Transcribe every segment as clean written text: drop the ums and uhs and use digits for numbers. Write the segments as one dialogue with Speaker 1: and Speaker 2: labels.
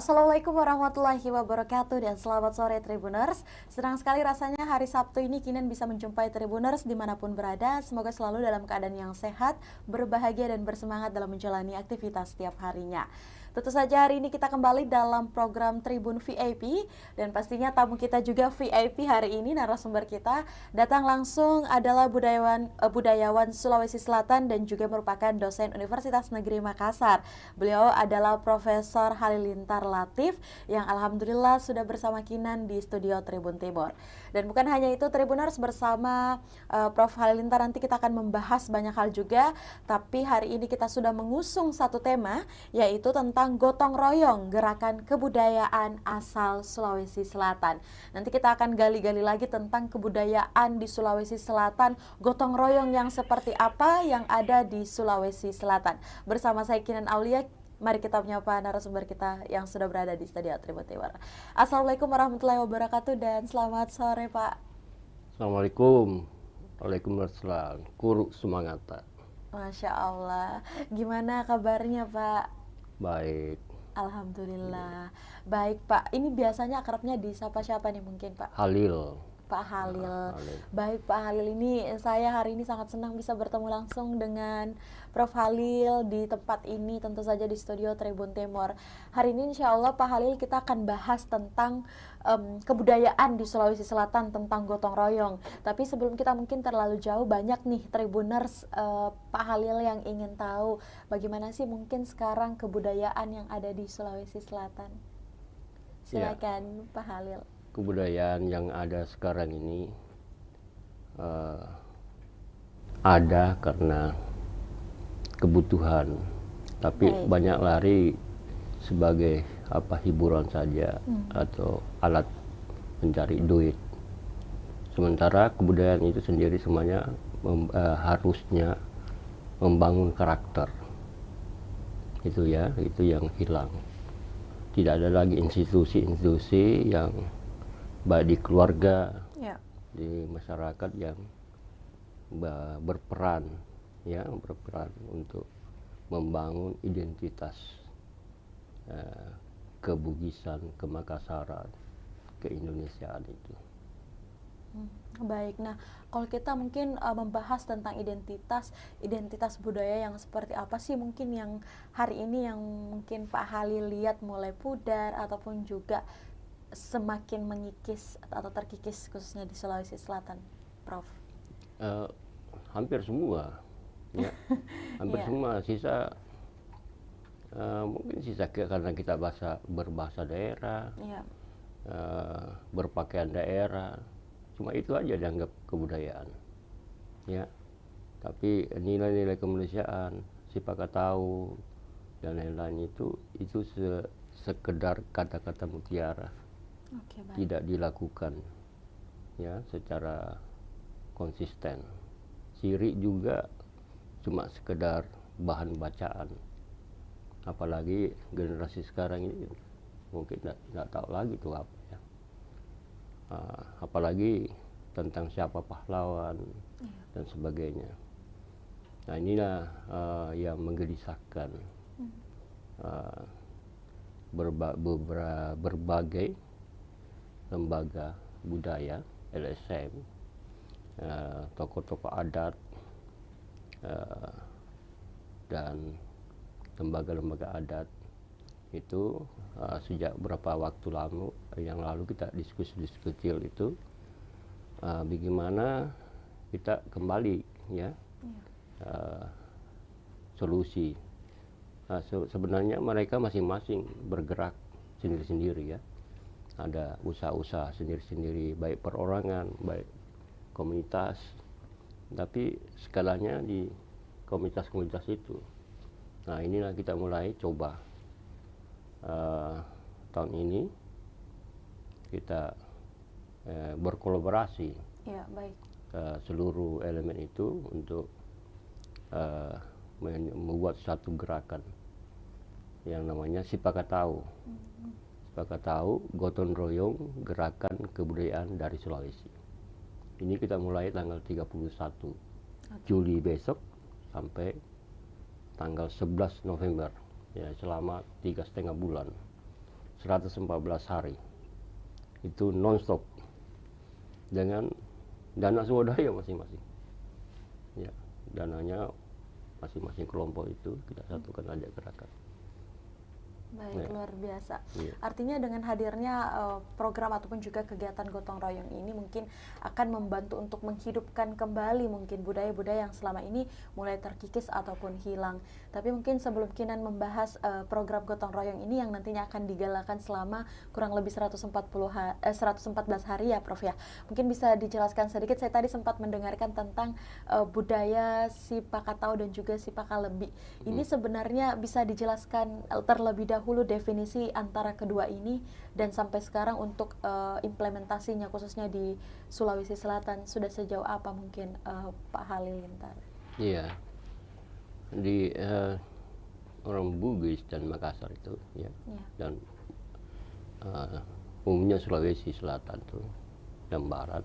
Speaker 1: Assalamualaikum warahmatullahi wabarakatuh dan selamat sore Tribuners. Senang sekali rasanya hari Sabtu ini Kinan bisa menjumpai Tribuners dimanapun berada. Semoga selalu dalam keadaan yang sehat, berbahagia dan bersemangat dalam menjalani aktivitas setiap harinya. Tentu saja hari ini kita kembali dalam program Tribun VIP dan pastinya tamu kita juga VIP hari ini. Narasumber kita datang langsung adalah budayawan Sulawesi Selatan dan juga merupakan dosen Universitas Negeri Makassar. Beliau adalah Profesor Halilintar Latif yang alhamdulillah sudah bersama Kinan di studio Tribun Timur. Dan bukan hanya itu, Tribuners, bersama Prof Halilintar nanti kita akan membahas banyak hal juga, tapi hari ini kita sudah mengusung satu tema, yaitu tentang gotong royong, gerakan kebudayaan asal Sulawesi Selatan. Nanti kita akan gali-gali lagi tentang kebudayaan di Sulawesi Selatan, gotong royong yang seperti apa yang ada di Sulawesi Selatan. Bersama saya Kinan Aulia, mari kita menyapa narasumber kita yang sudah berada di studio Tribun Timur. Assalamualaikum warahmatullahi wabarakatuh dan selamat sore Pak.
Speaker 2: Assalamualaikum. Waalaikumsalam. Kuru sumangata.
Speaker 1: Masya Allah. Gimana kabarnya Pak?
Speaker 2: Baik.
Speaker 1: Alhamdulillah. Baik Pak, ini biasanya akrabnya disapa siapa nih mungkin Pak?
Speaker 2: Halil.
Speaker 1: Pak Halil.
Speaker 2: Halil.
Speaker 1: Baik Pak Halil, ini saya hari ini sangat senang bisa bertemu langsung dengan Prof Halil di tempat ini, tentu saja di studio Tribun Timur. Hari ini insya Allah Pak Halil kita akan bahas tentang kebudayaan di Sulawesi Selatan, tentang gotong royong. Tapi sebelum kita mungkin terlalu jauh, banyak nih Tribuners Pak Halil yang ingin tahu bagaimana sih mungkin sekarang kebudayaan yang ada di Sulawesi Selatan. Silakan Pak Halil.
Speaker 2: Kebudayaan yang ada sekarang ini ada karena kebutuhan, tapi banyak lari sebagai hiburan saja atau alat mencari duit. Sementara kebudayaan itu sendiri semuanya harusnya membangun karakter. Itu yang hilang. Tidak ada lagi institusi-institusi yang baik di keluarga, di masyarakat yang berperan untuk membangun identitas kebugisan, kemakassaran, keindonesiaan itu.
Speaker 1: Baik, nah kalau kita mungkin membahas tentang identitas budaya yang seperti apa sih mungkin yang hari ini yang mungkin Pak Halil lihat mulai pudar ataupun juga semakin mengikis atau terkikis khususnya di Sulawesi Selatan, Prof?
Speaker 2: Hampir semua, hampir semua. Sisa mungkin sisa karena kita berbahasa daerah, berpakaian daerah, cuma itu aja dianggap kebudayaan, Tapi nilai-nilai kemanusiaan, sipakatau dan lain-lain itu sekedar kata-kata mutiara. Tidak dilakukan secara konsisten. Syirik juga cuma sekedar bahan bacaan. Apalagi generasi sekarang ini mungkin tidak tahu lagi itu apa ya. Apalagi tentang siapa pahlawan dan sebagainya. Nah inilah yang menggelisahkan berbagai lembaga budaya, LSM, tokoh-tokoh adat, dan lembaga-lembaga adat itu sejak beberapa waktu yang lalu kita diskusi kecil itu bagaimana kita kembali solusi. Sebenarnya mereka masing-masing bergerak sendiri-sendiri ada usaha-usaha sendiri-sendiri, baik perorangan, baik komunitas, tapi skalanya di komunitas-komunitas itu. Nah inilah kita mulai coba tahun ini kita berkolaborasi seluruh elemen itu untuk membuat satu gerakan yang namanya Sipakatau. Sipakatau gotong royong gerakan kebudayaan dari Sulawesi. Ini kita mulai tanggal 31 Juli besok sampai tanggal 11 November, selama 3,5 bulan. 114 hari itu nonstop dengan dana swadaya masing-masing. Ya, dananya masing-masing kelompok itu kita satukan aja gerakan.
Speaker 1: Baik,
Speaker 2: Ya.
Speaker 1: luar biasa.
Speaker 2: Iya.
Speaker 1: Artinya dengan hadirnya program ataupun juga kegiatan gotong royong ini mungkin akan membantu untuk menghidupkan kembali mungkin budaya-budaya yang selama ini mulai terkikis ataupun hilang. Tapi mungkin sebelum Kinan membahas program gotong royong ini yang nantinya akan digalakan selama kurang lebih 114 hari ya Prof ya. Mungkin bisa dijelaskan sedikit, saya tadi sempat mendengarkan tentang budaya si Pakatau dan juga si Pakalebi. Ini sebenarnya bisa dijelaskan terlebih dahulu definisi antara kedua ini dan sampai sekarang untuk implementasinya khususnya di Sulawesi Selatan sudah sejauh apa mungkin Pak Halilintar?
Speaker 2: Iya, di orang Bugis dan Makassar itu ya,
Speaker 1: Ya.
Speaker 2: dan umumnya Sulawesi Selatan tuh dan Barat,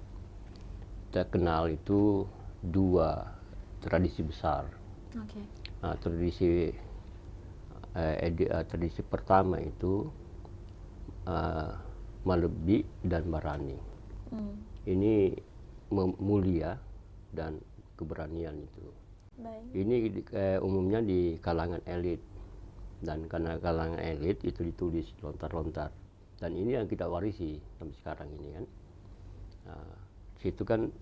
Speaker 2: kita kenal itu dua tradisi besar.
Speaker 1: Oke.
Speaker 2: Tradisi pertama itu Malebi dan Barani. Ini mulia dan keberanian itu.
Speaker 1: Baik.
Speaker 2: Ini umumnya di kalangan elit, dan karena kalangan elit itu ditulis lontar-lontar, dan ini yang kita warisi sampai sekarang ini kan. Situ kan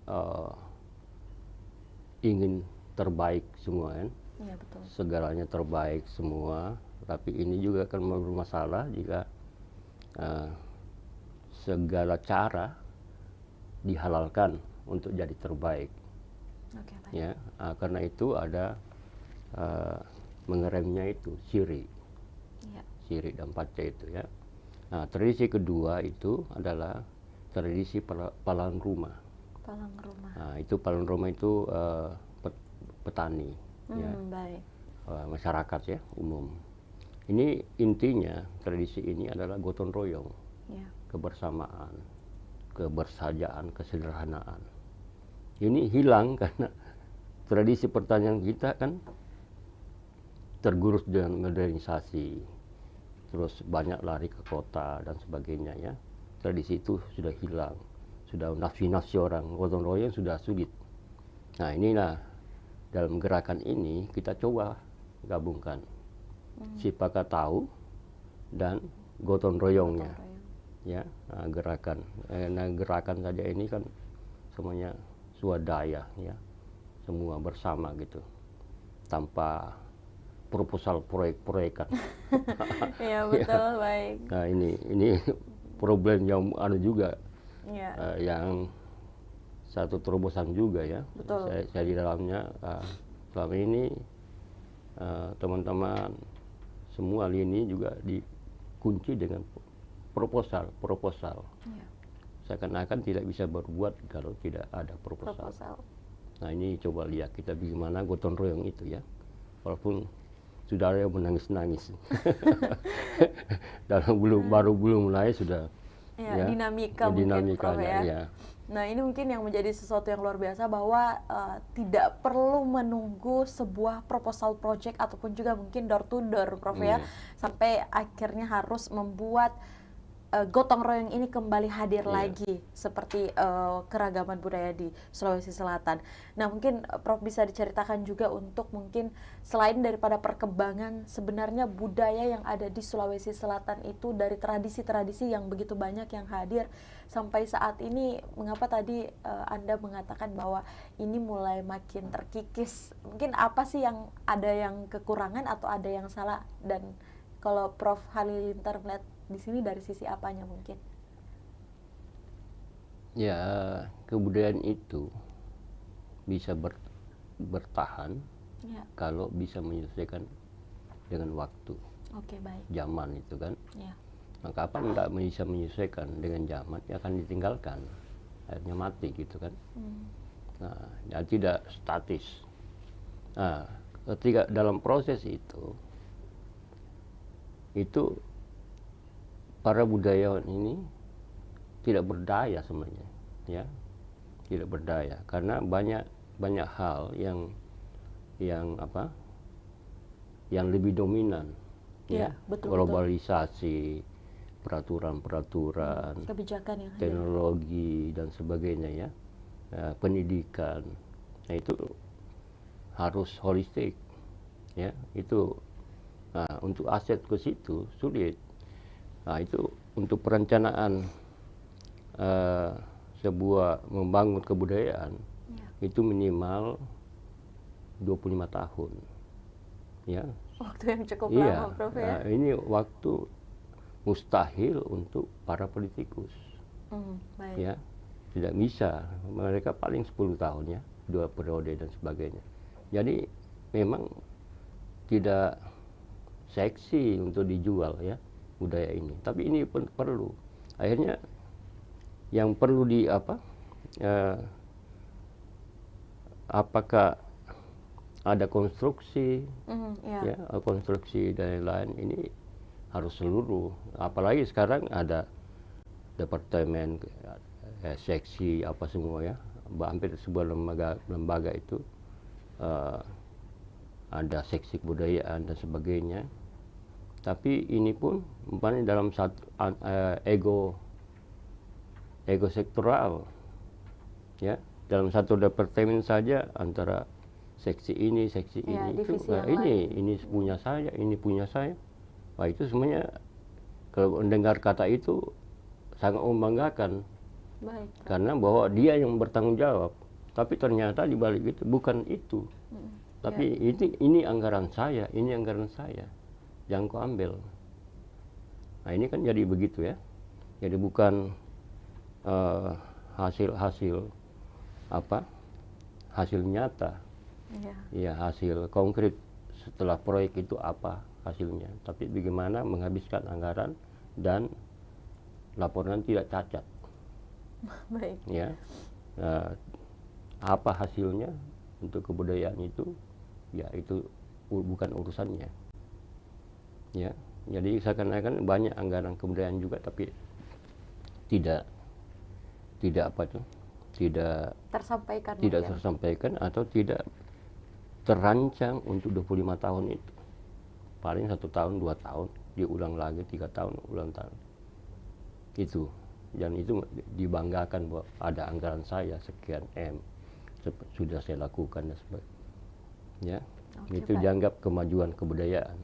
Speaker 2: ingin terbaik semua kan.
Speaker 1: Iya betul.
Speaker 2: Segalanya terbaik semua, tapi ini juga akan bermasalah jika segala cara dihalalkan untuk jadi terbaik.
Speaker 1: Oke, baik.
Speaker 2: Ya, karena itu ada mengeremnya itu syirik,
Speaker 1: Iya.
Speaker 2: syirik dan paca itu ya. Nah, tradisi kedua itu adalah tradisi palang rumah.
Speaker 1: Palang rumah.
Speaker 2: Nah, itu palang rumah itu petani. Ya,
Speaker 1: Baik.
Speaker 2: masyarakat ya umum. Ini intinya tradisi ini adalah gotong royong,
Speaker 1: Ya.
Speaker 2: kebersamaan, kebersajaan, kesederhanaan. Ini hilang karena tradisi pertanian kita kan tergerus dengan modernisasi, terus banyak lari ke kota dan sebagainya ya. Tradisi itu sudah hilang, sudah nafsi-nafsi orang, gotong royong sudah sulit. Nah inilah, dalam gerakan ini kita coba gabungkan si Pakatau dan gotong royongnya.
Speaker 1: Gotong royong.
Speaker 2: Ya, gerakan. Nah, gerakan saja ini kan semuanya swadaya ya, semua bersama gitu, tanpa proposal proyek-proyekan.
Speaker 1: Iya betul, baik.
Speaker 2: Nah ini problem yang ada juga,
Speaker 1: Iya.
Speaker 2: yang satu terobosan juga ya.
Speaker 1: Betul.
Speaker 2: Saya di dalamnya selama ini teman-teman semua lini juga dikunci dengan proposal.
Speaker 1: Iya.
Speaker 2: Seakan-akan tidak bisa berbuat kalau tidak ada proposal. Nah ini coba lihat kita bagaimana gotong royong itu ya, walaupun sudah ada yang menangis-nangis. baru belum mulai sudah
Speaker 1: Ya,
Speaker 2: ya,
Speaker 1: dinamika mungkin Prof ya.
Speaker 2: ya.
Speaker 1: Nah ini mungkin yang menjadi sesuatu yang luar biasa bahwa tidak perlu menunggu sebuah proposal project ataupun juga mungkin door to door Prof ya, sampai akhirnya harus membuat gotong royong ini kembali hadir lagi seperti keragaman budaya di Sulawesi Selatan. Nah mungkin Prof bisa diceritakan juga untuk mungkin selain daripada perkembangan sebenarnya budaya yang ada di Sulawesi Selatan itu dari tradisi-tradisi yang begitu banyak yang hadir sampai saat ini, mengapa tadi Anda mengatakan bahwa ini mulai makin terkikis? Mungkin apa sih yang ada yang kekurangan atau ada yang salah, dan kalau Prof Halilintar melihat di sini dari sisi apanya mungkin?
Speaker 2: Ya, kebudayaan itu bisa bertahan kalau bisa menyelesaikan dengan waktu.
Speaker 1: Oke, baik.
Speaker 2: Zaman itu kan.
Speaker 1: Ya.
Speaker 2: Nah, kapan nggak bisa menyesuaikan dengan zaman, ya akan ditinggalkan, akhirnya mati gitu kan. Nah, dan tidak statis. Nah, ketika dalam proses itu para budayawan ini tidak berdaya sebenarnya, ya, tidak berdaya karena banyak hal yang lebih dominan,
Speaker 1: Ya, betul,
Speaker 2: globalisasi peraturan-peraturan,
Speaker 1: kebijakan yang hadir.
Speaker 2: teknologi dan sebagainya ya, pendidikan. Nah itu harus holistik ya. Itu untuk aset ke situ sulit. Nah itu untuk perencanaan sebuah membangun kebudayaan
Speaker 1: Ya.
Speaker 2: itu minimal 25 tahun ya.
Speaker 1: Waktu yang cukup
Speaker 2: Iya,
Speaker 1: lama, Prof ya.
Speaker 2: ini waktu mustahil untuk para politikus
Speaker 1: Baik.
Speaker 2: ya. Tidak bisa, mereka paling 10 tahun ya, 2 periode dan sebagainya. Jadi memang tidak seksi untuk dijual ya budaya ini, tapi ini perlu. Akhirnya yang perlu apakah ada konstruksi
Speaker 1: Ya.
Speaker 2: ya, konstruksi dan lain-lain, ini harus seluruh. Apalagi sekarang ada departemen, seksi apa semua ya, hampir sebuah lembaga itu ada seksi kebudayaan dan sebagainya. Tapi ini pun umpamanya dalam satu ego sektoral ya, dalam satu departemen saja antara seksi ini
Speaker 1: Ya,
Speaker 2: itu
Speaker 1: divisi yang
Speaker 2: ini punya saya, ini punya saya. Wah itu semuanya kalau mendengar kata itu sangat membanggakan.
Speaker 1: Baik.
Speaker 2: Karena bahwa dia yang bertanggung jawab, tapi ternyata di balik itu bukan itu. Tapi ini anggaran saya, ini anggaran saya, jangan kau ambil. Nah ini kan jadi begitu ya. Jadi bukan hasil nyata, ya hasil konkret setelah proyek itu apa hasilnya. Tapi bagaimana menghabiskan anggaran dan laporan tidak cacat.
Speaker 1: Baik.
Speaker 2: Ya, apa hasilnya untuk kebudayaan itu, ya itu bukan urusannya. Ya, jadi seakan-akan banyak anggaran kebudayaan juga, tapi tidak tersampaikan atau tidak terancang untuk 25 tahun itu. Paling 1 tahun, 2 tahun, diulang lagi 3 tahun, ulang tahun. Itu. Dan itu dibanggakan bahwa ada anggaran saya sekian M sudah saya lakukan dan sebagainya. Ya, itu dianggap kemajuan kebudayaan.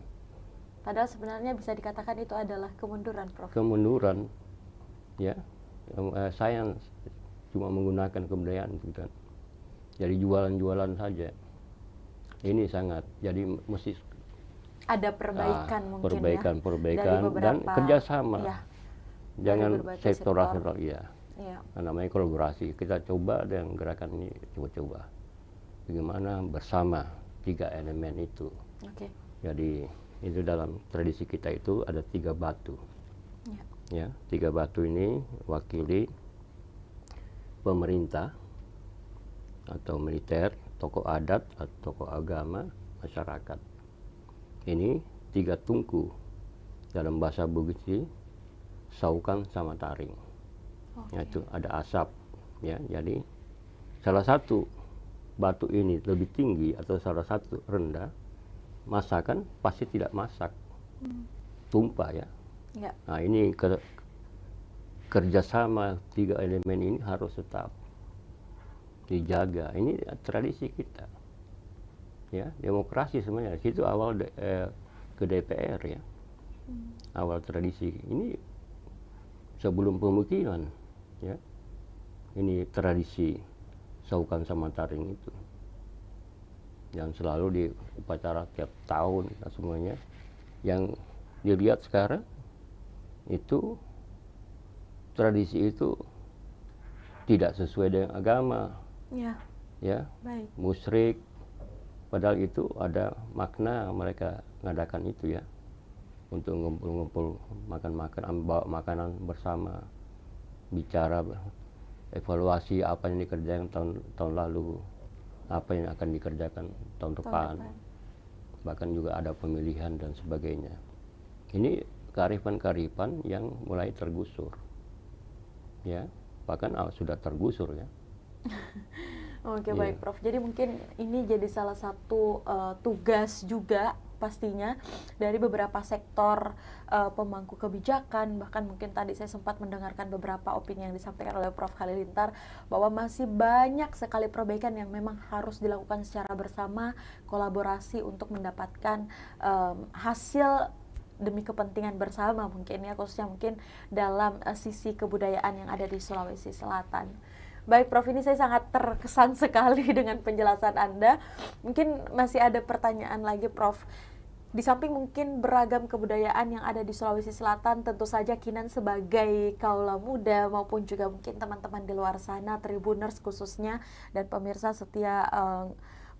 Speaker 1: Padahal sebenarnya bisa dikatakan itu adalah kemunduran, Prof.
Speaker 2: Kemunduran, ya. Saya cuma menggunakan kebudayaan itu kan. Jadi jualan-jualan saja. Ini sangat. Jadi mesti
Speaker 1: ada perbaikan mungkin
Speaker 2: perbaikan
Speaker 1: dari beberapa,
Speaker 2: dan kerjasama.
Speaker 1: Ya.
Speaker 2: Jangan sektor. Ya.
Speaker 1: Ya.
Speaker 2: Namanya kolaborasi. Kita coba dengan gerakan ini, coba-coba bagaimana bersama 3 elemen itu. Jadi itu dalam tradisi kita itu ada 3 batu. Ya, 3 batu ini wakili pemerintah atau militer, tokoh adat atau tokoh agama, masyarakat. Ini 3 tungku, dalam bahasa Bugis saukan sama taring. Itu ada asap ya. Jadi salah satu batu ini lebih tinggi atau salah satu rendah, masakan pasti tidak masak, tumpah ya. Nah ini kerjasama 3 elemen ini harus tetap dijaga. Ini tradisi kita ya, demokrasi sebenarnya. Situ awal ke DPR ya, awal tradisi ini sebelum pemukiman ya. Ini tradisi saukan sama taring itu yang selalu di upacara tiap tahun semuanya. Yang dilihat sekarang itu tradisi itu tidak sesuai dengan agama ya.
Speaker 1: Baik.
Speaker 2: Musyrik, padahal itu ada makna mereka mengadakan itu ya, untuk ngumpul-ngumpul, makan-makan, bawa makanan bersama, bicara, evaluasi apa yang dikerjakan tahun lalu, apa yang akan dikerjakan tahun depan. Bahkan juga ada pemilihan dan sebagainya. Ini kearifan-kearifan yang mulai tergusur. Ya, bahkan sudah tergusur ya.
Speaker 1: Oke,
Speaker 2: Iya.
Speaker 1: baik Prof. Jadi mungkin ini jadi salah satu tugas juga pastinya dari beberapa sektor pemangku kebijakan, bahkan mungkin tadi saya sempat mendengarkan beberapa opini yang disampaikan oleh Prof. Halilintar bahwa masih banyak sekali perbaikan yang memang harus dilakukan secara bersama, kolaborasi untuk mendapatkan hasil demi kepentingan bersama mungkin ya, khususnya mungkin dalam sisi kebudayaan yang ada di Sulawesi Selatan. Baik Prof, ini saya sangat terkesan sekali dengan penjelasan Anda. Mungkin masih ada pertanyaan lagi Prof. Di samping mungkin beragam kebudayaan yang ada di Sulawesi Selatan, tentu saja Kinan sebagai kaula muda maupun juga mungkin teman-teman di luar sana, Tribuners khususnya, dan pemirsa setia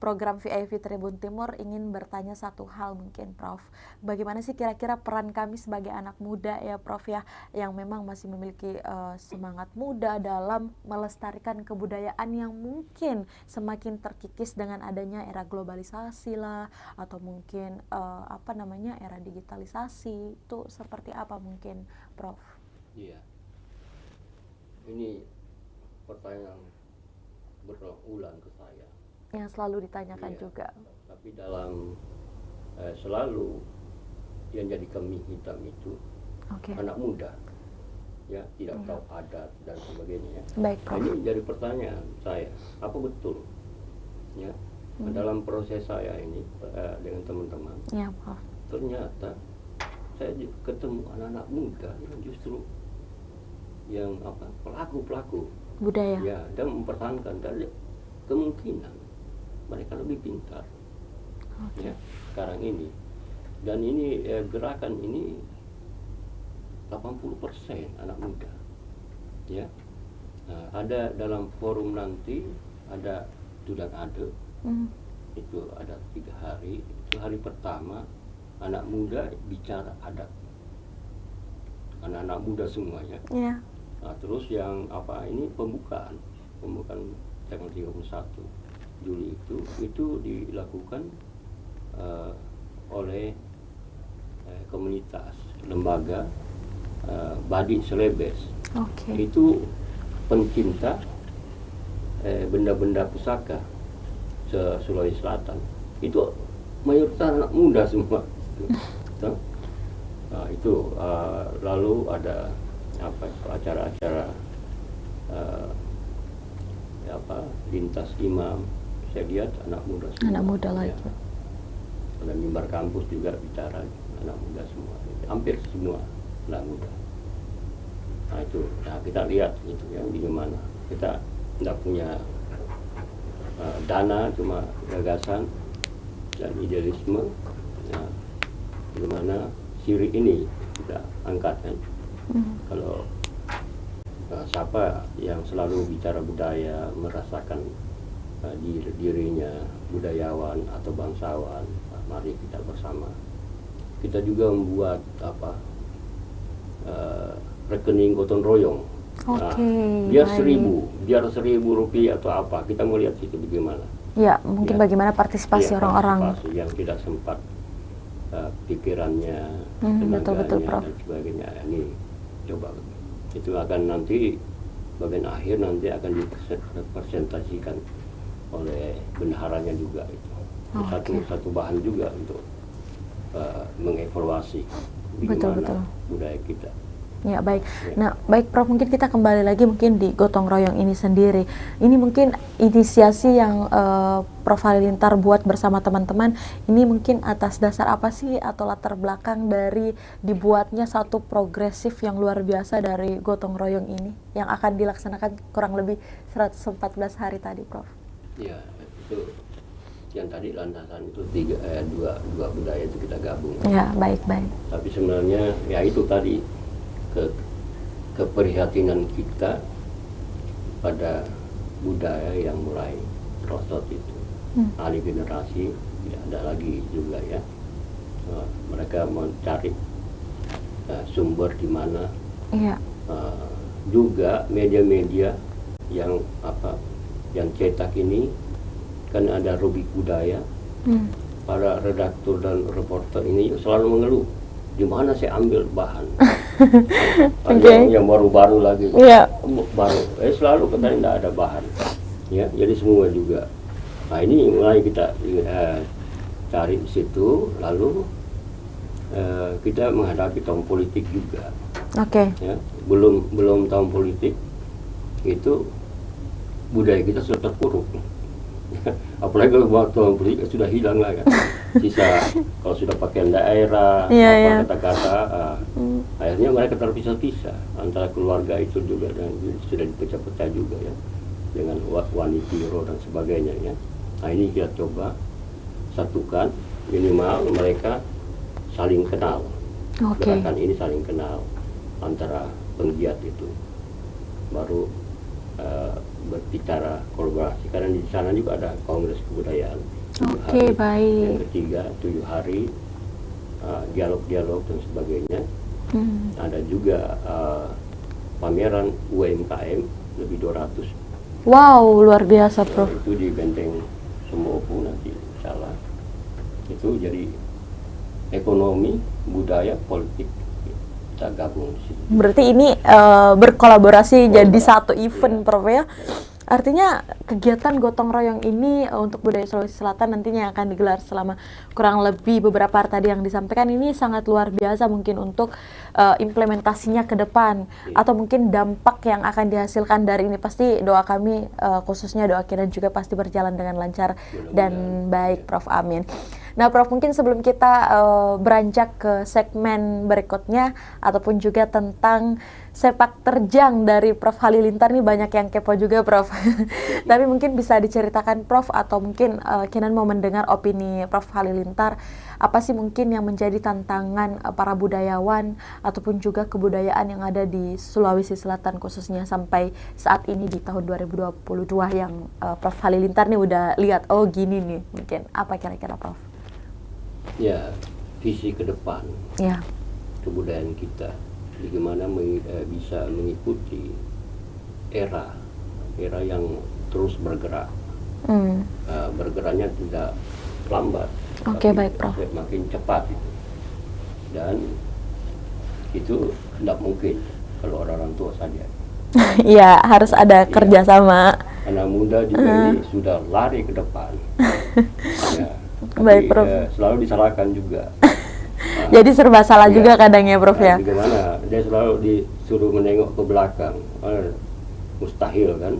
Speaker 1: program VIP Tribun Timur ingin bertanya satu hal mungkin Prof. Bagaimana sih kira-kira peran kami sebagai anak muda ya Prof ya, yang memang masih memiliki semangat muda dalam melestarikan kebudayaan yang mungkin semakin terkikis dengan adanya era globalisasi lah, atau mungkin era digitalisasi, itu seperti apa mungkin Prof?
Speaker 2: Iya. Ini pertanyaan berulang ke saya.
Speaker 1: Yang selalu ditanyakan
Speaker 2: Iya.
Speaker 1: juga.
Speaker 2: Tapi dalam selalu yang jadi kambing hitam itu
Speaker 1: Oke.
Speaker 2: anak muda, ya tidak
Speaker 1: Iya.
Speaker 2: tahu adat dan sebagainya.
Speaker 1: Baik
Speaker 2: Nah,
Speaker 1: Prof.
Speaker 2: ini jadi pertanyaan saya, apa betul? Ya, dalam proses saya ini dengan teman-teman,
Speaker 1: Ya Prof.
Speaker 2: ternyata saya ketemu anak-anak muda yang justru yang pelaku
Speaker 1: Budaya.
Speaker 2: ya, dan mempertahankan dari kemungkinan mereka lebih pintar
Speaker 1: Oke.
Speaker 2: ya sekarang ini, dan ini gerakan ini 80% anak muda ya. Nah, ada dalam forum nanti ada Tudan Ade, itu ada 3 hari. Itu hari pertama anak muda bicara adat, anak-anak muda semuanya.
Speaker 1: Iya.
Speaker 2: Nah, terus yang ini pembukaan tanggal 31 Juli itu dilakukan oleh komunitas lembaga Badik Selebes.
Speaker 1: Oke.
Speaker 2: Itu pencinta benda-benda pusaka Sulawesi Selatan. Itu mayoritas anak muda semua. Nah, itu lalu ada acara-acara lintas imam. Saya lihat anak muda semua.
Speaker 1: Anak muda lagi.
Speaker 2: Ya. Dan mimbar kampus juga bicara anak muda semua. Hampir semua anak muda. Nah itu, kita lihat itu ya di mana. Kita tidak punya dana, cuma gagasan dan idealisme. Ya, bagaimana siri ini kita angkat kan. Kalau siapa yang selalu bicara budaya, merasakan dirinya budayawan atau bangsawan, mari kita bersama. Kita juga membuat rekening gotong royong.
Speaker 1: Oke,
Speaker 2: Biar
Speaker 1: baik.
Speaker 2: 1.000 rupiah atau apa, kita mau lihat itu bagaimana.
Speaker 1: Ya, mungkin
Speaker 2: Ya.
Speaker 1: bagaimana partisipasi
Speaker 2: Ya,
Speaker 1: orang-orang.
Speaker 2: partisipasi yang tidak sempat pikirannya,
Speaker 1: betul, Prof.
Speaker 2: dan sebagainya. Ini coba itu akan nanti bagian akhir nanti akan dipresentasikan oleh bendaharanya juga itu. Satu bahan juga untuk mengevaluasi bagaimana budaya kita.
Speaker 1: Ya, baik. Nah, baik Prof, mungkin kita kembali lagi mungkin di gotong royong ini sendiri. Ini mungkin inisiasi yang Prof Halilintar buat bersama teman-teman, ini mungkin atas dasar apa sih atau latar belakang dari dibuatnya satu progresif yang luar biasa dari gotong royong ini yang akan dilaksanakan kurang lebih 114 hari tadi, Prof?
Speaker 2: Ya, itu yang tadi landasan itu dua budaya itu kita gabung.
Speaker 1: Ya, baik.
Speaker 2: Tapi sebenarnya ya itu tadi keprihatinan kita pada budaya yang mulai merosot itu. Alih generasi tidak ada lagi juga ya. Mereka mencari sumber di mana.
Speaker 1: Iya.
Speaker 2: Juga media-media yang cetak ini kan ada rubrik budaya. Para redaktur dan reporter ini selalu mengeluh, di mana saya ambil bahan. Yang baru-baru lagi.
Speaker 1: Iya.
Speaker 2: Baru. Selalu katanya tidak ada bahan. ya, jadi semua juga. Nah ini mulai kita cari di situ, lalu kita menghadapi tahun politik juga.
Speaker 1: Oke.
Speaker 2: Ya, belum tahun politik itu budaya kita sudah terpuruk. Apalagi kalau tahun politik sudah hilang lah kan. Sisa kalau sudah pakaian daerah, kata-kata, akhirnya mereka terpisah-pisah antara keluarga itu juga, dan sudah dipecah-pecah juga ya, dengan wanitiro dan sebagainya ya. Nah ini kita coba satukan, minimal mereka saling kenal. Gerakan ini saling kenal antara penggiat itu, baru berbicara kolaborasi, karena di sana juga ada kongres kebudayaan.
Speaker 1: Baik.
Speaker 2: Yang ketiga 7 hari dialog-dialog dan sebagainya. Ada juga pameran UMKM lebih 200.
Speaker 1: Wow, luar biasa, Prof.
Speaker 2: Itu di Benteng Semopu nanti salah. Itu jadi ekonomi, budaya, politik kita gabung di situ.
Speaker 1: Berarti ini berkolaborasi jadi satu event, Prof ya. Artinya kegiatan gotong royong ini untuk budaya Sulawesi Selatan nantinya akan digelar selama kurang lebih beberapa hari tadi yang disampaikan, ini sangat luar biasa mungkin untuk implementasinya ke depan, atau mungkin dampak yang akan dihasilkan dari ini. Pasti doa kami, khususnya doa kita juga pasti berjalan dengan lancar dan baik, Prof. Amin. Nah, Prof, mungkin sebelum kita beranjak ke segmen berikutnya ataupun juga tentang sepak terjang dari Prof Halilintar, nih banyak yang kepo juga, Prof. Tapi mungkin bisa diceritakan, Prof, atau mungkin Kinan mau mendengar opini Prof Halilintar, apa sih mungkin yang menjadi tantangan para budayawan ataupun juga kebudayaan yang ada di Sulawesi Selatan khususnya sampai saat ini di tahun 2022 yang Prof Halilintar nih udah lihat, oh gini nih, mungkin apa kira-kira, Prof?
Speaker 2: Ya, visi ke depan kebudayaan kita, bagaimana bisa mengikuti era yang terus bergerak. Bergeraknya tidak lambat,
Speaker 1: baik, Prof.
Speaker 2: Makin cepat itu. Dan itu tidak mungkin kalau orang tua saja.
Speaker 1: Iya, harus ada kerjasama.
Speaker 2: Anak muda juga ini sudah lari ke depan. Ya,
Speaker 1: baik, Prof.
Speaker 2: Selalu disalahkan juga.
Speaker 1: Jadi serba salah juga kadang ya, Prof ya.
Speaker 2: Bagaimana dia selalu disuruh menengok ke belakang, mustahil kan.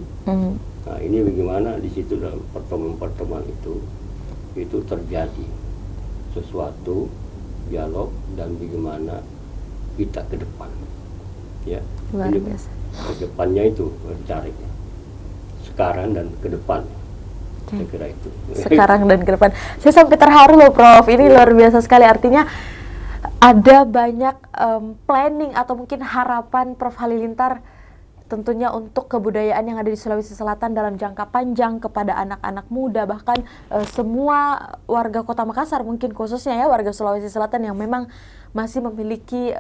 Speaker 2: Nah ini bagaimana di situ dalam pertemuan-pertemuan itu terjadi sesuatu dialog, dan bagaimana kita ke depan, ya.
Speaker 1: Luar biasa.
Speaker 2: Ke depannya itu dicari sekarang dan ke depan. Saya kira itu.
Speaker 1: Sekarang dan ke depan. Saya sampai terharu loh, Prof. Ini luar biasa sekali. Artinya ada banyak planning atau mungkin harapan Prof Halilintar tentunya untuk kebudayaan yang ada di Sulawesi Selatan dalam jangka panjang kepada anak-anak muda, bahkan semua warga Kota Makassar, mungkin khususnya ya warga Sulawesi Selatan yang memang masih memiliki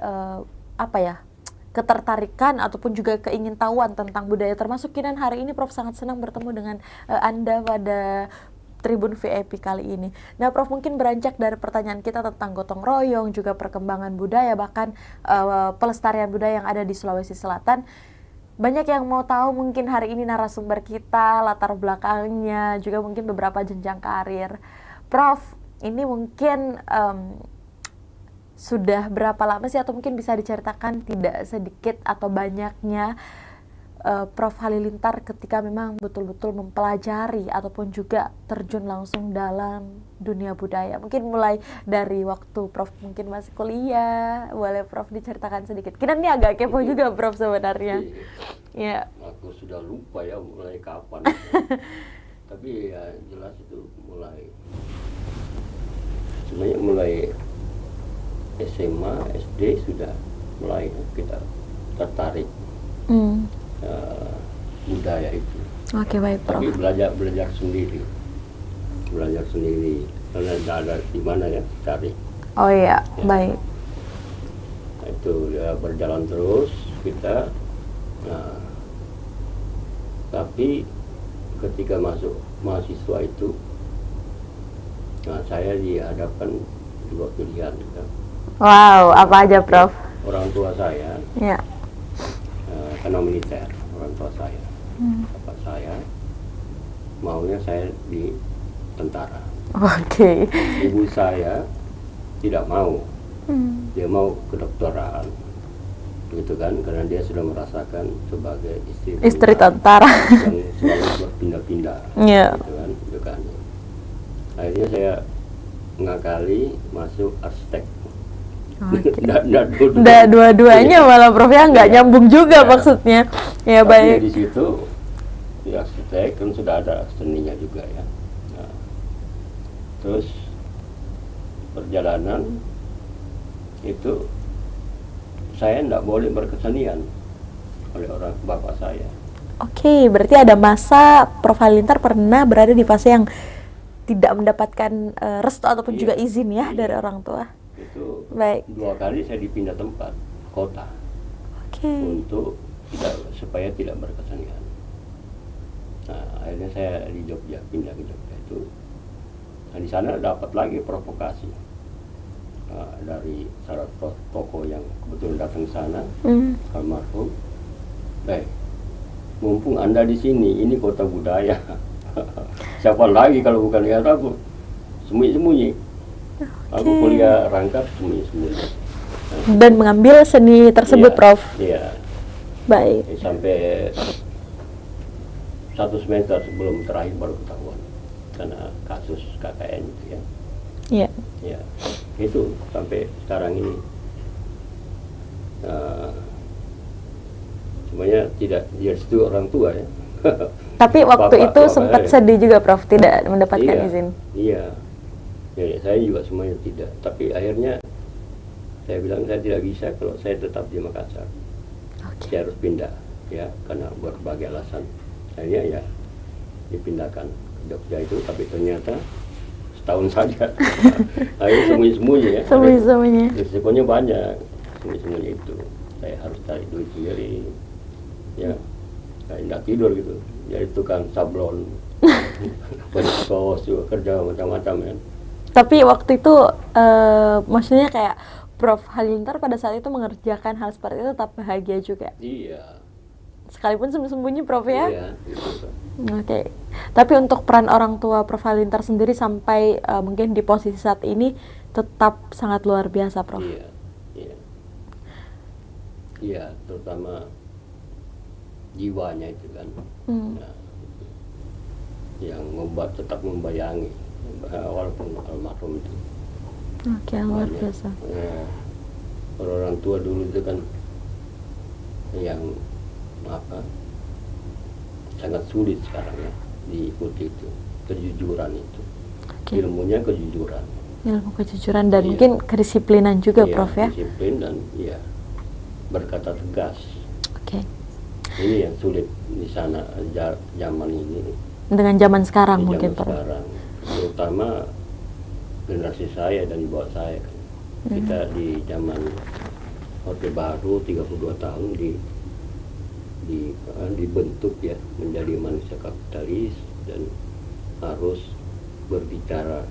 Speaker 1: ketertarikan ataupun juga keingintahuan tentang budaya, termasuk Kinan hari ini. Prof sangat senang bertemu dengan Anda pada Tribun VIP kali ini. Nah, Prof, mungkin beranjak dari pertanyaan kita tentang gotong royong, juga perkembangan budaya, bahkan pelestarian budaya yang ada di Sulawesi Selatan. Banyak yang mau tahu mungkin hari ini narasumber kita, latar belakangnya, juga mungkin beberapa jenjang karir. Prof, ini mungkin sudah berapa lama sih, atau mungkin bisa diceritakan tidak sedikit atau banyaknya Prof Halilintar ketika memang betul-betul mempelajari ataupun juga terjun langsung dalam dunia budaya? Mungkin mulai dari waktu Prof mungkin masih kuliah, boleh Prof diceritakan sedikit. Kita ini agak kepo juga, Prof, sebenarnya. Ya.
Speaker 2: Aku sudah lupa ya mulai kapan. Tapi ya jelas itu mulai SMA, SD sudah mulai kita tertarik budaya itu.
Speaker 1: Baik, Prof.
Speaker 2: Tapi belajar sendiri karena tidak ada di mana ya cari.
Speaker 1: Baik.
Speaker 2: Itu ya, berjalan terus kita. Tapi ketika masuk mahasiswa itu, saya dihadapkan dua pilihan.
Speaker 1: Wow, apa aja, Prof?
Speaker 2: Orang tua saya, karena militer, orang tua saya, bapak saya maunya saya di tentara.
Speaker 1: Oke.
Speaker 2: Ibu saya tidak mau,
Speaker 1: Hmm.
Speaker 2: dia mau kedokteran, gitu kan, karena dia sudah merasakan sebagai
Speaker 1: Istri tentara.
Speaker 2: yang selalu berpindah-pindah,
Speaker 1: Iya.
Speaker 2: gitu kan, gitu kan. Akhirnya saya ngakali masuk arsitek.
Speaker 1: Oke.
Speaker 2: Nggak
Speaker 1: Dua-duanya malah Prof ya nggak
Speaker 2: Iya.
Speaker 1: nyambung juga
Speaker 2: Iya.
Speaker 1: maksudnya. Ya
Speaker 2: Tapi
Speaker 1: baik.
Speaker 2: di situ di arsitek kan sudah ada seninya juga ya. Nah, terus perjalanan itu saya tidak boleh berkesenian oleh orang bapak saya.
Speaker 1: Oke, berarti ada masa Prof Halilintar pernah berada di fase yang tidak mendapatkan restu ataupun
Speaker 2: Iya.
Speaker 1: juga izin ya
Speaker 2: Iya.
Speaker 1: dari orang tua.
Speaker 2: Itu
Speaker 1: Baik.
Speaker 2: 2 kali saya dipindah tempat kota
Speaker 1: Oke.
Speaker 2: untuk supaya tidak berkesenian. Nah, akhirnya saya di Jogja, pindah ke Jogja itu. Nah, di sana dapat lagi provokasi dari salah satu tokoh yang kebetulan datang ke sana,
Speaker 1: Hmm.
Speaker 2: almarhum. Mumpung Anda di sini, ini kota budaya. Siapa lagi kalau bukan ya aku? Sembunyi-sembunyi. Aku kuliah rangkap sembunyi-sembunyi.
Speaker 1: Dan mengambil seni tersebut,
Speaker 2: Iya,
Speaker 1: Prof.
Speaker 2: Iya.
Speaker 1: Baik.
Speaker 2: Sampai 1 semester sebelum terakhir baru ketahuan karena kasus KKN itu ya.
Speaker 1: Iya.
Speaker 2: Ya, itu sampai sekarang ini semuanya tidak direstui orang tua ya.
Speaker 1: Tapi waktu
Speaker 2: Bapak-
Speaker 1: itu
Speaker 2: bapak
Speaker 1: sempat
Speaker 2: saya.
Speaker 1: sedih juga, Prof, tidak mendapatkan
Speaker 2: Iya,
Speaker 1: izin.
Speaker 2: Iya. Ya, saya juga semuanya tidak. Tapi akhirnya saya bilang saya tidak bisa kalau saya tetap di Makassar.
Speaker 1: Oke.
Speaker 2: Saya harus pindah ya karena berbagai alasan. Akhirnya ya dipindahkan ke Jogja itu, tapi ternyata setahun saja. Akhirnya sembunyi-sembunyi ya.
Speaker 1: Sembunyi-sembunyi.
Speaker 2: Risikonya banyak, sembunyi-sembunyi itu. Saya harus cari duit sendiri. Ya, saya tidak tidur gitu. Jadi tukang sablon, berkos juga kerja macam-macam ya.
Speaker 1: Tapi waktu itu maksudnya kayak Prof Halilintar pada saat itu mengerjakan hal seperti itu tetap bahagia juga.
Speaker 2: Iya.
Speaker 1: Sekalipun sembunyi-sembunyi, Prof ya.
Speaker 2: Iya. Gitu.
Speaker 1: Oke. Tapi untuk peran orang tua Prof Halilintar sendiri sampai mungkin di posisi saat ini tetap sangat luar biasa, Prof.
Speaker 2: Iya. Iya. Iya, terutama jiwanya itu kan.
Speaker 1: Hmm.
Speaker 2: Nah, yang tetap membayangi walaupun almarhum itu.
Speaker 1: Oke, luar
Speaker 2: Banyak.
Speaker 1: biasa.
Speaker 2: Ya, kalau orang tua dulu itu kan yang sangat sulit sekarang ya diikuti itu, kejujuran itu.
Speaker 1: Oke.
Speaker 2: Ilmunya kejujuran.
Speaker 1: Ilmu kejujuran dan
Speaker 2: Iya.
Speaker 1: mungkin kedisiplinan juga,
Speaker 2: Iya,
Speaker 1: Prof ya.
Speaker 2: disiplin dan iya berkata tegas.
Speaker 1: Oke.
Speaker 2: Ini yang sulit di sana zaman ini.
Speaker 1: Dengan zaman sekarang
Speaker 2: Di
Speaker 1: mungkin,
Speaker 2: zaman
Speaker 1: Prof.
Speaker 2: sekarang, terutama generasi saya dan di bawah saya kan. Kita di zaman Orde Baru 32 tahun dibentuk ya menjadi manusia kapitalis dan harus berbicara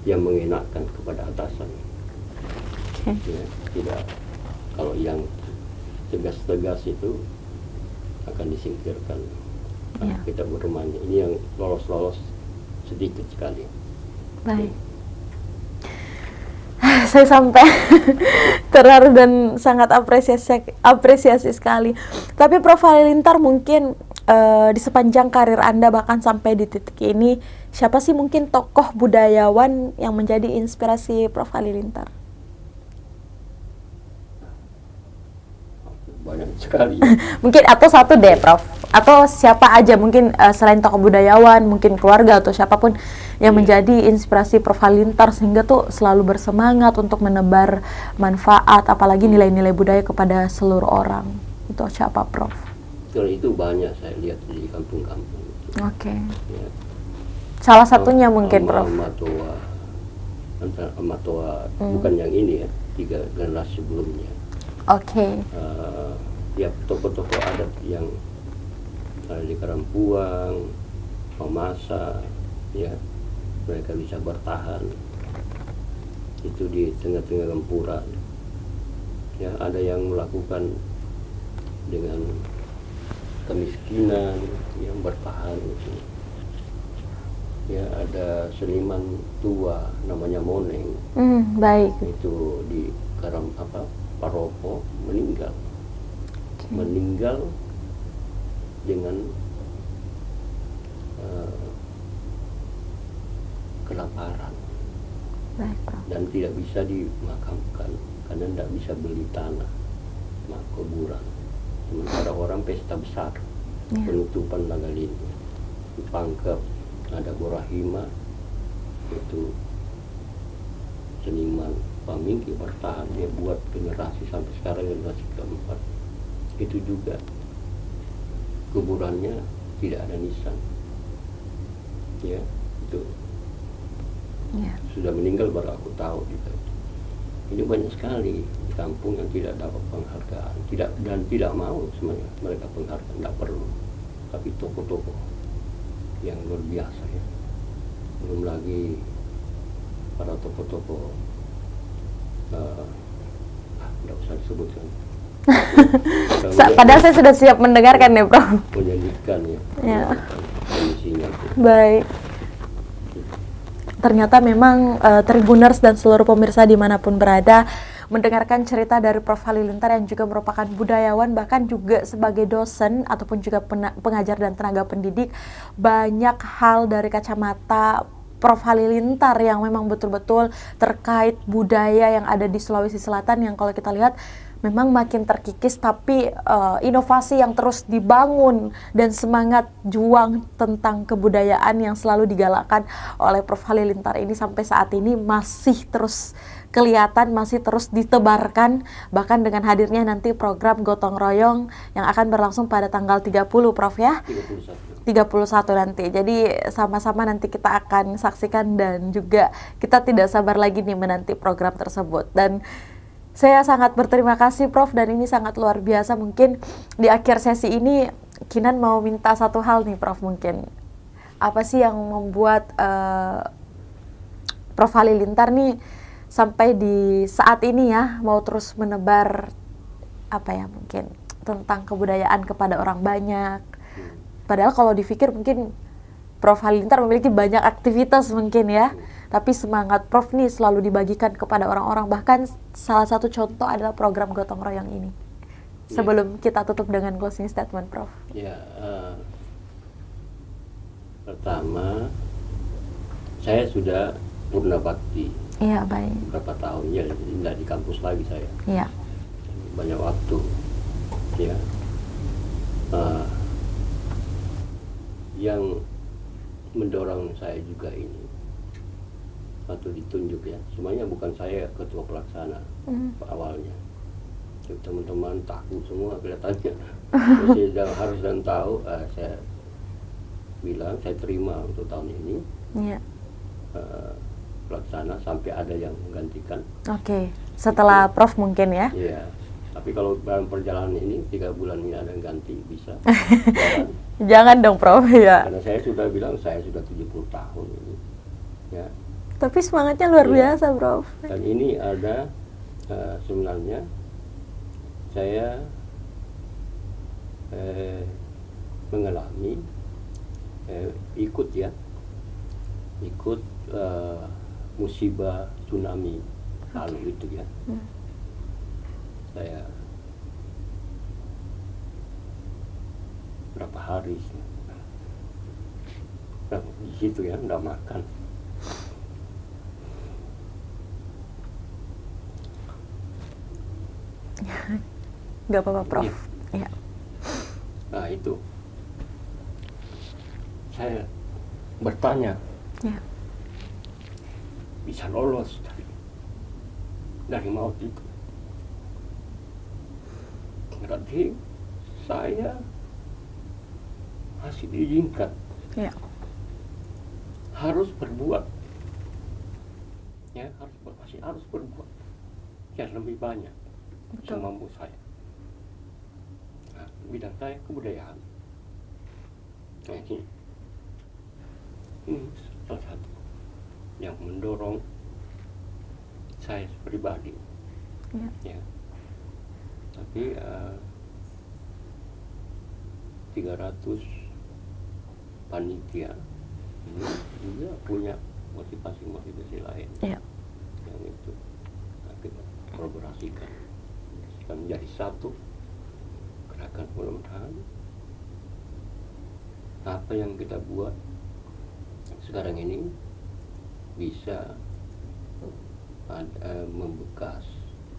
Speaker 2: yang mengenakan kepada atasan.
Speaker 1: Oke.
Speaker 2: Ya, tidak, kalau yang tegas-tegas itu akan disingkirkan. Nah,
Speaker 1: Iya.
Speaker 2: kita bermain ini yang lolos-lolos sedikit sekali.
Speaker 1: Baik. Saya sampai terharu dan sangat apresiasi sekali. Tapi Prof Halilintar mungkin di sepanjang karir Anda bahkan sampai di titik ini, siapa sih mungkin tokoh budayawan yang menjadi inspirasi Prof Halilintar?
Speaker 2: Banyak sekali.
Speaker 1: Mungkin atau satu deh, Prof. Atau siapa aja mungkin selain tokoh budayawan, mungkin keluarga atau siapapun yang menjadi inspirasi Prof Halilintar sehingga tuh selalu bersemangat untuk menebar manfaat apalagi nilai-nilai budaya kepada seluruh orang. Itu siapa, Prof?
Speaker 2: Kalau itu banyak saya lihat di kampung-kampung.
Speaker 1: Oke.
Speaker 2: Ya.
Speaker 1: Salah satunya mungkin, Prof.
Speaker 2: Amatoa bukan yang ini ya, 3 generasi sebelumnya.
Speaker 1: Oke.
Speaker 2: Ya tokoh-tokoh adat yang ada di Karampuang, Mamasa, ya mereka bisa bertahan itu di tengah-tengah gempuran. Ya ada yang melakukan dengan kemiskinan yang bertahan itu. Ya, ada seniman tua namanya Moneng,
Speaker 1: Baik.
Speaker 2: itu di Paropo meninggal dengan kelaparan.
Speaker 1: Baik, Prof.
Speaker 2: Dan tidak bisa dimakamkan karena tidak bisa beli tanah kuburan. Sementara orang pesta besar, penutupan tanggal ini di Pangkep ada Borahima, itu seniman Pamingki bertahan, dia buat generasi sampai sekarang generasi keempat. Itu juga kuburannya tidak ada nisan, ya itu sudah meninggal baru aku tahu juga. Ini banyak sekali di kampung yang tidak dapat penghargaan, tidak mau sebenarnya mereka penghargaan, tidak perlu. Tapi toko-toko yang luar biasa ya, belum lagi para toko-toko tidak usah disebutkan.
Speaker 1: Padahal saya sudah siap mendengarkan ya, Prof.
Speaker 2: Menyedihkan ya. Kondisinya.
Speaker 1: Baik. Ternyata memang Tribuners dan seluruh pemirsa dimanapun berada mendengarkan cerita dari Prof. Halilintar yang juga merupakan budayawan, bahkan juga sebagai dosen ataupun juga pengajar dan tenaga pendidik. Banyak hal dari kacamata Prof. Halilintar yang memang betul-betul terkait budaya yang ada di Sulawesi Selatan yang kalau kita lihat memang makin terkikis, tapi inovasi yang terus dibangun dan semangat juang tentang kebudayaan yang selalu digalakkan oleh Prof. Halilintar ini sampai saat ini masih terus kelihatan, masih terus ditebarkan, bahkan dengan hadirnya nanti program Gotong Royong yang akan berlangsung pada tanggal 30, Prof ya? 31 nanti. Jadi sama-sama nanti kita akan saksikan dan juga kita tidak sabar lagi nih menanti program tersebut. Dan saya sangat berterima kasih Prof, dan ini sangat luar biasa. Mungkin di akhir sesi ini Kinan mau minta satu hal nih Prof, mungkin apa sih yang membuat Prof Halilintar nih sampai di saat ini ya mau terus menebar apa ya mungkin tentang kebudayaan kepada orang banyak. Padahal kalau dipikir mungkin Prof Halilintar memiliki banyak aktivitas mungkin ya. Tapi semangat Prof nih selalu dibagikan kepada orang-orang, bahkan salah satu contoh adalah program Gotong Royong ini. Sebelum kita tutup dengan closing statement, Prof.
Speaker 2: Ya, pertama saya sudah purna bakti.
Speaker 1: Iya, baik.
Speaker 2: Berapa tahun ya, tidak di kampus lagi saya.
Speaker 1: Iya.
Speaker 2: Banyak waktu, ya. Yang mendorong saya juga ini atau ditunjuk ya, semuanya bukan saya ketua pelaksana awalnya. Teman-teman takut semua kelihatannya. Saya harus dan tahu, saya bilang saya terima untuk tahun ini pelaksana sampai ada yang menggantikan.
Speaker 1: Oke, setelah Prof mungkin ya.
Speaker 2: Iya, tapi kalau dalam perjalanan ini 3 bulan ini ada yang ganti bisa.
Speaker 1: Jangan dong Prof ya.
Speaker 2: Karena saya sudah bilang saya sudah 70 tahun ini. Ya.
Speaker 1: Tapi semangatnya luar biasa, Prof.
Speaker 2: Dan ini ada sebenarnya saya mengalami ikut musibah tsunami lalu itu ya. Saya berapa hari di situ ya, nggak makan.
Speaker 1: Nggak apa-apa, Prof. Ya.
Speaker 2: Nah itu saya bertanya, bisa lolos dari maut itu. Berarti saya masih diizinkan, harus berbuat, ya masih harus berbuat yang lebih banyak semampu saya. Nah, bidang saya kebudayaan. Nah, ini salah satu yang mendorong saya pribadi. Ya. Tapi 300 panitia ini juga punya motivasi lain
Speaker 1: Iya.
Speaker 2: yang itu kita kolaborasikan menjadi satu gerakan. Mudah-mudahan apa yang kita buat sekarang ini bisa membekas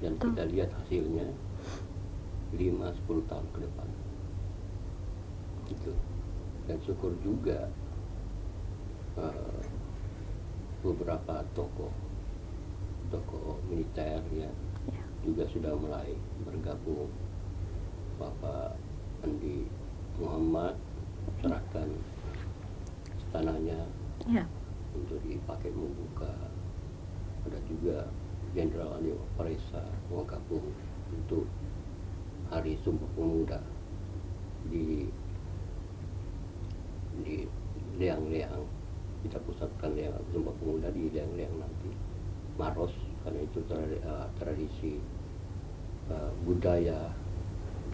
Speaker 2: dan kita lihat hasilnya 5-10 tahun ke depan gitu. Dan syukur juga beberapa tokoh militer ya juga sudah mulai bergabung. Bapak Andi Muhammad serahkan istananya untuk dipakai membuka. Ada juga Jenderal Ali Paresa mau gabung untuk Hari Sumpah Pemuda di Leang-Leang. Kita pusatkan Sumpah Pemuda di Leang-Leang nanti Maros, karena itu tradisi budaya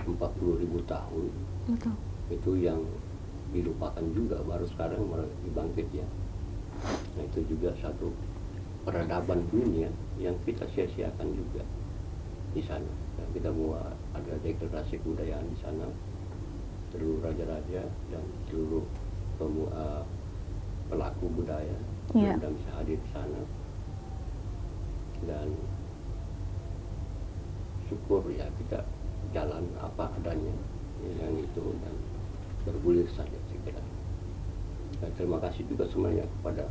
Speaker 2: 40.000 tahun.
Speaker 1: Betul.
Speaker 2: Itu yang dilupakan juga, baru sekarang mulai dibangkit ya. Nah itu juga satu peradaban dunia yang kita sia-siakan juga di sana. Dan kita mau ada deklarasi kebudayaan di sana, seluruh raja-raja dan seluruh pelaku budaya yang bisa hadir di sana. Dan syukur ya kita jalan apa adanya yang itu dan bergulir saja saya kira. Dan terima kasih juga semuanya kepada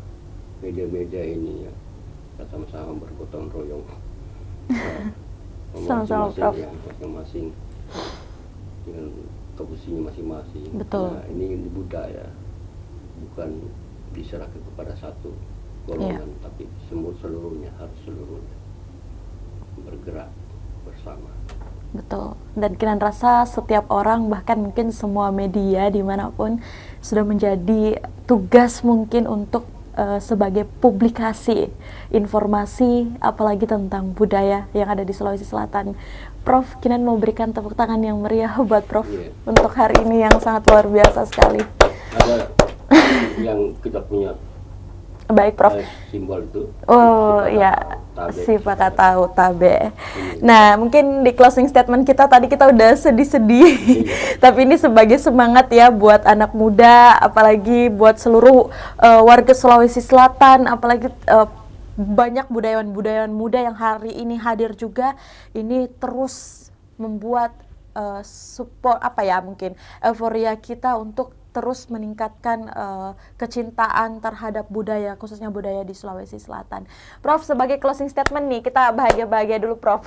Speaker 2: media-media ini ya, kita sama-sama bergotong royong
Speaker 1: sama-sama Prof.
Speaker 2: Masing-masing dengan komposisinya masing-masing.
Speaker 1: Betul.
Speaker 2: Nah, ini budaya bukan diserahkan kepada satu golongan, tapi seluruhnya harus seluruhnya bergerak bersama.
Speaker 1: Betul. Dan Kinan rasa setiap orang, bahkan mungkin semua media dimanapun, sudah menjadi tugas mungkin untuk sebagai publikasi informasi, apalagi tentang budaya yang ada di Sulawesi Selatan. Prof, Kinan mau berikan tepuk tangan yang meriah buat Prof untuk hari ini yang sangat luar biasa sekali.
Speaker 2: Ada yang kita punya.
Speaker 1: Baik Prof.
Speaker 2: Simbol itu.
Speaker 1: Oh ya, si Pakatau Tabe. Nah, mungkin di closing statement kita tadi kita udah sedih-sedih. Tapi ini sebagai semangat ya buat anak muda, apalagi buat seluruh warga Sulawesi Selatan, apalagi banyak budayawan-budayawan muda yang hari ini hadir juga. Ini terus membuat support mungkin euforia kita untuk terus meningkatkan kecintaan terhadap budaya, khususnya budaya di Sulawesi Selatan. Prof, sebagai closing statement nih, kita bahagia-bahagia dulu Prof.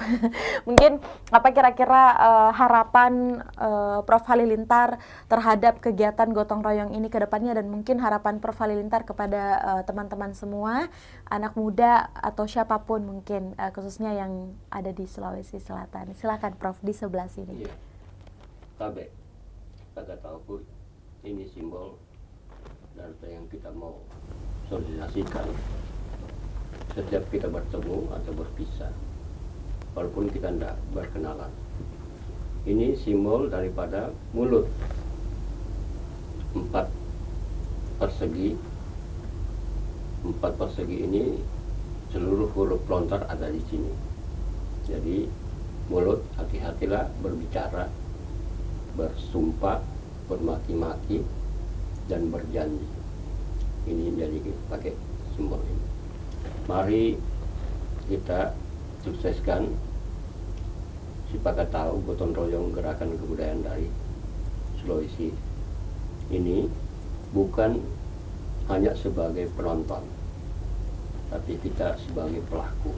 Speaker 1: Mungkin apa kira-kira harapan Prof Halilintar terhadap kegiatan gotong royong ini ke depannya, dan mungkin harapan Prof Halilintar kepada teman-teman semua, anak muda atau siapapun mungkin, khususnya yang ada di Sulawesi Selatan. Silakan Prof, di sebelah sini.
Speaker 2: Iya. Tabe, kita tahu ini simbol dan yang kita mau sosialisasikan setiap kita bertemu atau berpisah, walaupun kita tidak berkenalan. Ini simbol daripada mulut 4 persegi. 4 persegi ini seluruh huruf lontar ada di sini. Jadi mulut, hati-hatilah berbicara, bersumpah, bermaki-maki, dan berjanji. Ini jadi pakai simbol ini. Mari kita sukseskan si Pakatau gotong royong gerakan kebudayaan dari Sulawesi ini, bukan hanya sebagai penonton, tapi kita sebagai pelaku.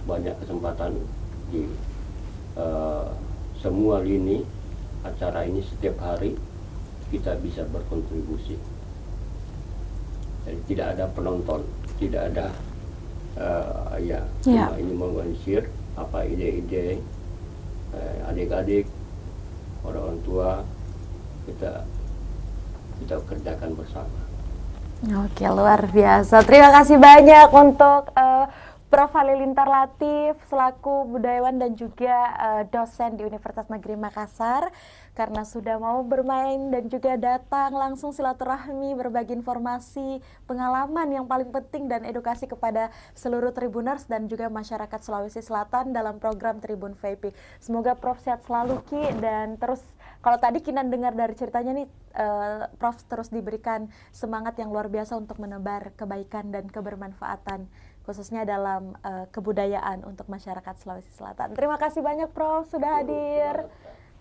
Speaker 2: Banyak kesempatan di semua lini acara ini, setiap hari kita bisa berkontribusi. Jadi tidak ada penonton, tidak ada cuma ini mengonsir apa ide-ide adik-adik, orang tua, kita kerjakan bersama.
Speaker 1: Oke, luar biasa. Terima kasih banyak untuk Prof. Halilintar Latif selaku budayawan dan juga dosen di Universitas Negeri Makassar, karena sudah mau bermain dan juga datang langsung silaturahmi, berbagi informasi, pengalaman yang paling penting dan edukasi kepada seluruh Tribuners dan juga masyarakat Sulawesi Selatan dalam program Tribun VIP. Semoga Prof sehat selalu Ki, dan terus kalau tadi Kinan dengar dari ceritanya nih, Prof terus diberikan semangat yang luar biasa untuk menebar kebaikan dan kebermanfaatan, khususnya dalam kebudayaan untuk masyarakat Sulawesi Selatan. Terima kasih banyak Prof sudah hadir.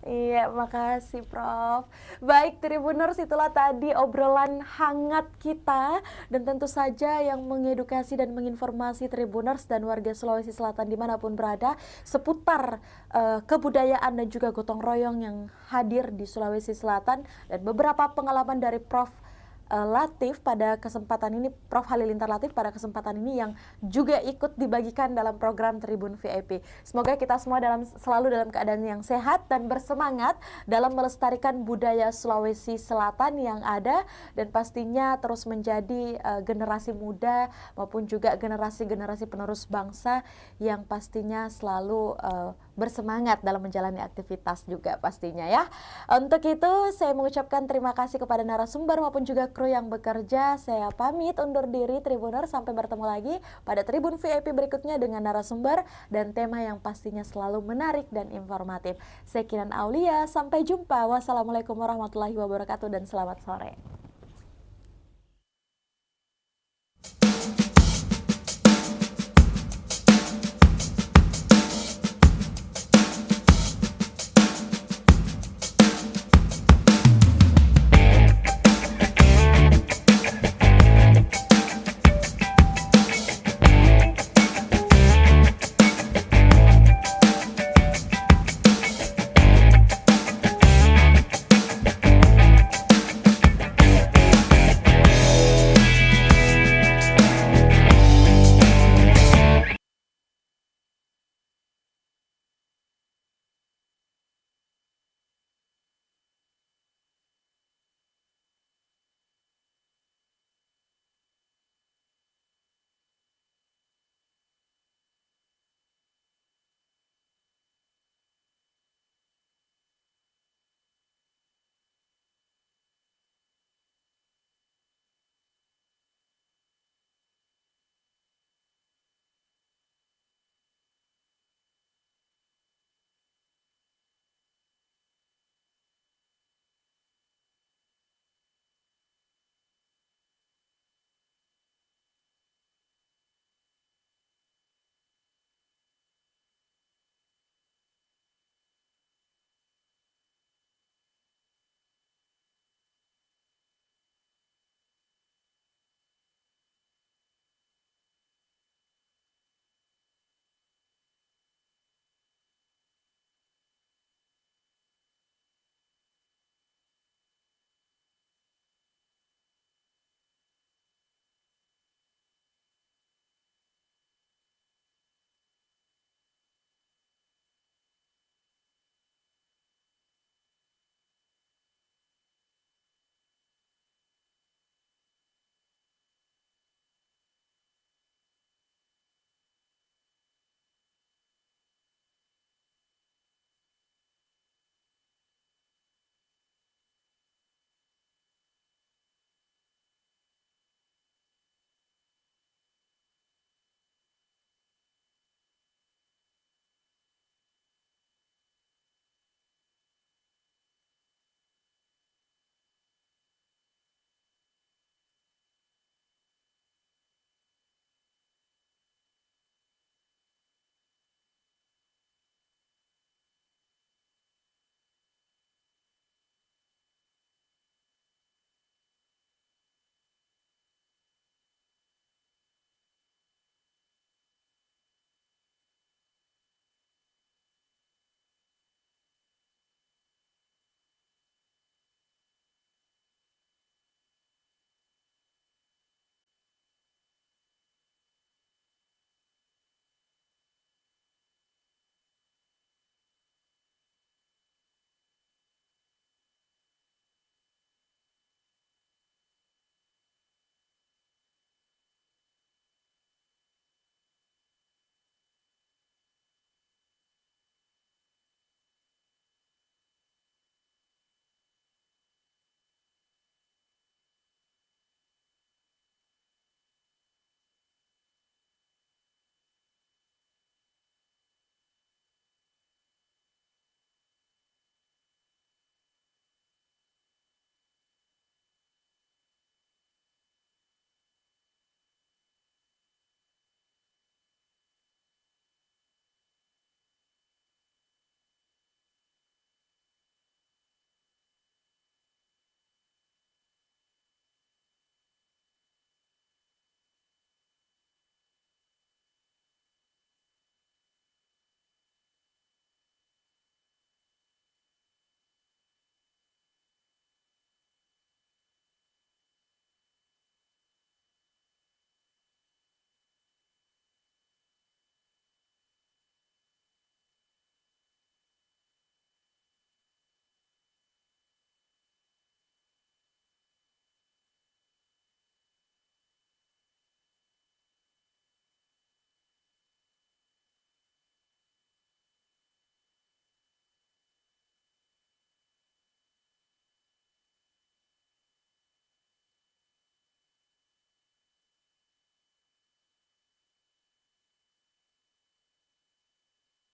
Speaker 1: Iya, makasih Prof. Baik Tribuners, itulah tadi obrolan hangat kita, dan tentu saja yang mengedukasi dan menginformasi Tribuners dan warga Sulawesi Selatan dimanapun berada seputar kebudayaan dan juga gotong royong yang hadir di Sulawesi Selatan, dan beberapa pengalaman dari Prof Latif pada kesempatan ini, Prof Halilintar Latif pada kesempatan ini yang juga ikut dibagikan dalam program Tribun VIP. Semoga kita semua selalu dalam keadaan yang sehat dan bersemangat dalam melestarikan budaya Sulawesi Selatan yang ada, dan pastinya terus menjadi generasi muda maupun juga generasi-generasi penerus bangsa yang pastinya selalu bersemangat dalam menjalani aktivitas juga pastinya ya. Untuk itu saya mengucapkan terima kasih kepada narasumber maupun juga kru yang bekerja. Saya pamit undur diri Tribuner, sampai bertemu lagi pada Tribun VIP berikutnya dengan narasumber dan tema yang pastinya selalu menarik dan informatif. Saya Kinan Aulia, sampai jumpa. Wassalamualaikum warahmatullahi wabarakatuh dan selamat sore.